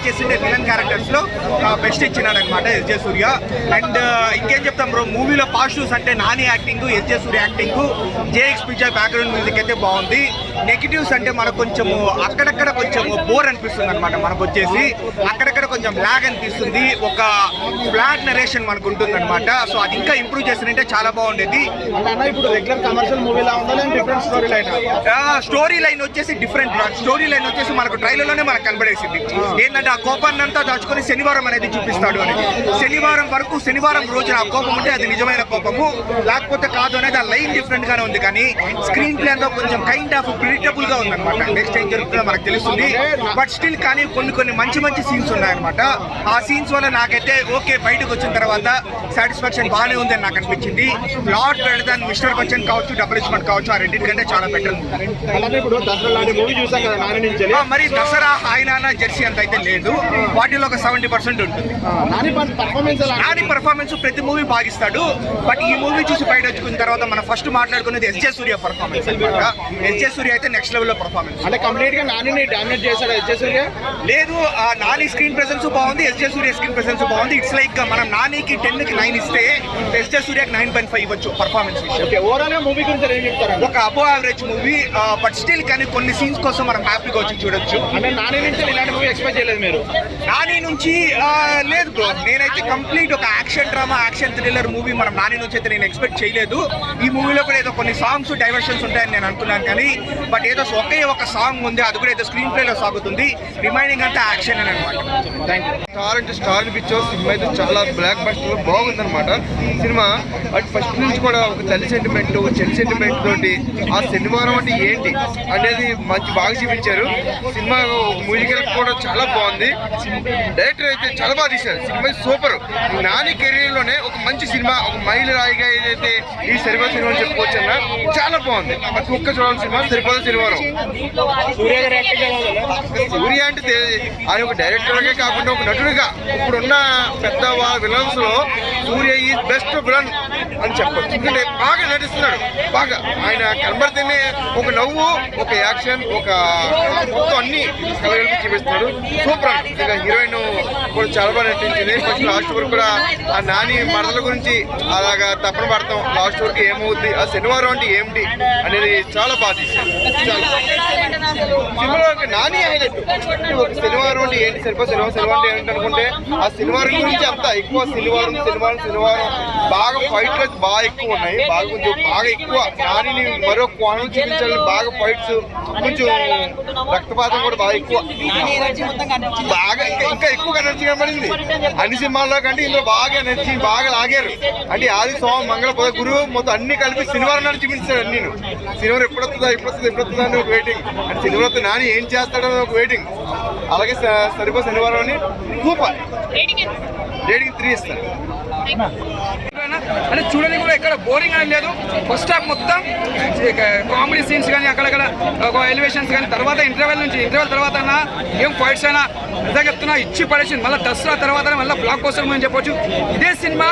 చేసిండే villain characters లో best ఇచ్చినాడు అనమాట ఎస్జే సూర్య. అండ్ ఇంకేం చెప్తాం బ్రో, మూవీలో పాజిటివ్స్ అంటే Nani acting, SJ Surya acting, JX పిజ్జా బ్యాక్గ్రౌండ్ మ్యూజిక్ అయితే బాగుంది. నెగిటివ్స్ అంటే మనకు కొంచెము అక్కడక్కడ కొంచెం బోర్ అనిపిస్తుంది అనమాట. మనకు వచ్చేసి అక్కడక్కడ కొంచెం లాగ్ అనిపిస్తుంది, ఒక ఫ్లాట్ నరేషన్ మనకు ఉంటుంది అనమాట. సో అది ఇంకా ఇంప్రూవ్ చేసినంటే చాలా బాగుండేది. ఇప్పుడు రెగ్యులర్ కమర్షియల్ మూవీలా ఉందా డిఫరెంట్ స్టోరీ లైన్ వచ్చేసి డిఫరెంట్. స్టోరీ లైన్ వచ్చేసి మనకు ట్రైలర్ లోనే మనకు కనబడేసింది ఏంటంటే ఆ కోపాన్ని అంతా దాచుకొని శనివారం అనేది చూపిస్తాడు అని. శనివారం వరకు, శనివారం రోజున ఆ కోపం ఉంటే అది నిజమైన కోపము, లేకపోతే కాదు అనేది ఆ లైన్ డిఫరెంట్ గానే ఉంది. కానీ స్క్రీన్ ప్లే అంతా కొంచెం కైండ్ ఆఫ్ ప్రిడిక్టబుల్ గా ఉందన్నమాట. నెక్స్ట్ ఏం జరుగుతుందో మనకు తెలుస్తుంది. బట్ స్టిల్ కానీ కొన్ని మంచి మంచి సీన్స్ ఉన్నాయన్నమాట. ఆ సీన్స్ వల్ల నాకైతే ఓకే, బయటకు వచ్చిన తర్వాత సాటిస్ఫాక్షన్ బాగానే ఉంది అని నాకు అనిపించింది. Lot better than mister Bachchan కావచ్చు, డబుల్ ఇస్మార్ట్ కావచ్చు, ఆ రెండింటికంటే చాలా బెటర్. మరి దసరా హాయ్ నాన్న జెర్సీ అంత అయితే లేదు, వాటిలో ఒక 70% ఉంటుంది. నాని పర్ఫార్మెన్స్ ప్రతి మూవీ బాగిస్తాడు. బట్ ఈ మూవీ చూసి బయట వచ్చుకున్న తర్వాత మనం ఫస్ట్ మాట్లాడుకునేది ఎస్జే సూర్య పర్ఫార్మెన్స్ అనమాట. ఎస్జే సూర్య అయితే నెక్స్ట్ లెవెల్ లో పర్ఫార్మెన్స్. అంటే కంప్లీట్ గా నానిని డామినేట్ చేశాడు ఎస్జే సూర్య. లేదు, నాని స్క్రీన్ ప్రెసెన్స్ బాగుంది, ఎస్జే సూర్య స్క్రీన్ ప్రెసెన్స్ బాగుంది. ఇట్స్ లైక్ మనం నానికి 10కి 9 ఇస్తే ఎస్జే సూర్యకి 9.5 ఇవ్వచ్చు పర్ఫార్మెన్స్ విషయం. ఓవరాల్ మూవీ గురించి ఏం చెప్తారు? ఒక అబో యావరేజ్ మూవీ, బట్ స్టిల్ కానీ కొన్ని సీన్స్ కోసం మనం హ్యాపీగా వచ్చి చూడొచ్చు. అంటే నాని నుంచి ఇలాంటి మూవీ ఎక్స్పెక్ట్ చేయలేదు మీరు? నాని నుంచి లేదు బ్రో, నేనైతే కంప్లీట్ ఒక action drama, action thriller movie మనం నాని నుంచి అయితే నేను ఎక్స్పెక్ట్ చేయలేదు. ఈ మూవీలో కూడా ఏదో కొన్ని సాంగ్స్ డైవర్షన్స్ ఉంటాయని నేను అనుకున్నాను, కానీ బట్ ఏదో ఒకే ఒక సాంగ్ ఉంది, అది కూడా ఏదో స్క్రీన్ ప్లేలో సాగుతుంది. రిమైనింగ్ అంతా యాక్షన్ అని అనమాట. Thank you. స్టార్ అంటే స్టార్ అనిపించే సినిమా అయితే చాలా బ్లాక్ బస్టర్ బాగుందన్నమాట సినిమా. బట్ ఫస్ట్ నుంచి కూడా ఒక తల్లి సెంటిమెంట్, చెల్లి సెంటిమెంట్ తోటి ఆ శనివారం అంటే ఏంటి అనేది మంచి బాగా చూపించారు. సినిమా మ్యూజికల్ కూడా చాలా బాగుంది. డైరెక్టర్ అయితే చాలా బాగా తీశారు. Cinema super. నాని కెరీర్ లోనే ఒక మంచి సినిమా, ఒక మైలు రాయిగా ఏదైతే ఈ శనివారం సినిమా చెప్పుకోవచ్చు అన్న, చాలా బాగుంది. ప్రతి ఒక్క చూడాలి సినిమా. సరిపోదు శనివారం. సూర్య అంటే ఆయన ఒక డైరెక్టర్గా కాకుండా ఒక నటుడిగా ఇప్పుడున్న పెద్ద విలన్స్ లో సూర్య ఈ బెస్ట్ విలన్ అని చెప్పచ్చు. ఎందుకంటే బాగా నటిస్తున్నాడు. బాగా ఆయన కనబడితేనే ఒక నవ్వు, ఒక యాక్షన్, ఒక మొత్తం అన్ని కలగలిపి చూపిస్తున్నాడు. సూపర్. ఇక హీరోయిన్ కూడా చాలా బాగా నటించింది. ఫస్ట్ లాస్ట్ వరకు కూడా ఆ నాని మరదల గురించి అలాగా తప్పన పడతాం. లాస్ట్ వరకు ఏమవుద్ది, ఆ శనివారం అంటే ఏమిటి అనేది చాలా బాగా తీశారు. సినిమాలో నాని హైలైట్. ఒక శనివారం అంటే ఏంటి, శనివారం అంటే ఏంటి అనుకుంటే ఆ శనివారం గురించి అంతా ఎక్కువ శనివారం బాగా ఫైట్లు అయితే బాగా ఎక్కువ ఉన్నాయి. బాగా ఎక్కువ నానిని మరో కోణం చూపించాలని బాగా ఫైట్స్, కొంచెం రక్తపాతం కూడా బాగా ఎక్కువ, బాగా ఇంకా ఎక్కువ ఎనర్జీ కనబడింది. అన్ని సినిమాల్లో కంటే ఇందులో బాగా ఎనర్జీ బాగా లాగారు. అంటే ఆది సోమ మంగళ బుధ గురువు మొత్తం అన్ని కలిపి శనివారం నాడు చూపించాడు. నేను శనివారం ఎప్పుడొస్తుందా అని ఒక వెయిటింగ్. అంటే శనివారం నాని ఏం చేస్తాడని ఒక వెయిటింగ్. అలాగే సరిపో శనివారం అని సూపర్. రేటింగ్ 3 ఇస్తాను. అంటే చూడని కూడా ఎక్కడ బోరింగ్ అని లేదు. ఫస్ట్ హాఫ్ మొత్తం కామెడీ సీన్స్ కానీ అక్కడక్కడ ఒక ఎలివేషన్స్ కానీ, తర్వాత ఇంటర్వెల్ తర్వాత ఏం ఫైట్స్ అయినా నిజంగా చెప్తున్నా ఇచ్చి పడేసింది. మళ్ళీ దసరా తర్వాత మళ్ళీ బ్లాక్ బస్టర్ అని చెప్పొచ్చు. ఇదే సినిమా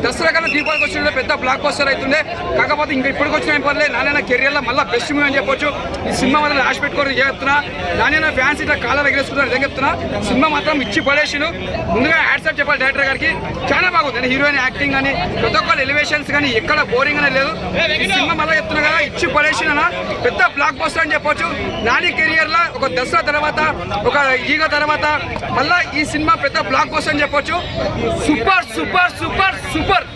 దసరా కన్నా దీపావళికి వచ్చిన పెద్ద బ్లాక్ బస్టర్ అవుతుండే. కాకపోతే ఇంకా ఇప్పటికి వచ్చిన పర్లేదు, నాన్న కెరియర్లో మళ్ళీ బెస్ట్ మూవీ అని చెప్పొచ్చు. ఈ సినిమా మాత్రం లాస్ట్ పెట్టుకోవడం చెప్తున్నా. నాన్న ఫ్యాన్స్ ఇట్లా కాలం ఎగరేసుకుంటారు నిజంగా చెప్తున్నా. సినిమా మాత్రం ఇచ్చి పడేసిండు. ముందుగా యాడ్సెట్ చెప్పాలి డైరెక్టర్ గారికి, చాలా బాగుంది. హీరోయిన్ యాక్టింగ్ కానీ, ప్రతి ఒక్క ఎలివేషన్స్ కానీ ఎక్కడ బోరింగ్ అనేది లేదు. ఈ సినిమా మళ్ళీ చెప్తున్నా కదా, ఇచ్చి పడేసిన పెద్ద బ్లాక్ బస్టర్ అని చెప్పొచ్చు. నాని కెరియర్ లో ఒక దసరా తర్వాత, ఒక ఈగ తర్వాత మళ్ళీ ఈ సినిమా పెద్ద బ్లాక్ బస్టర్ అని చెప్పొచ్చు. Super super super super.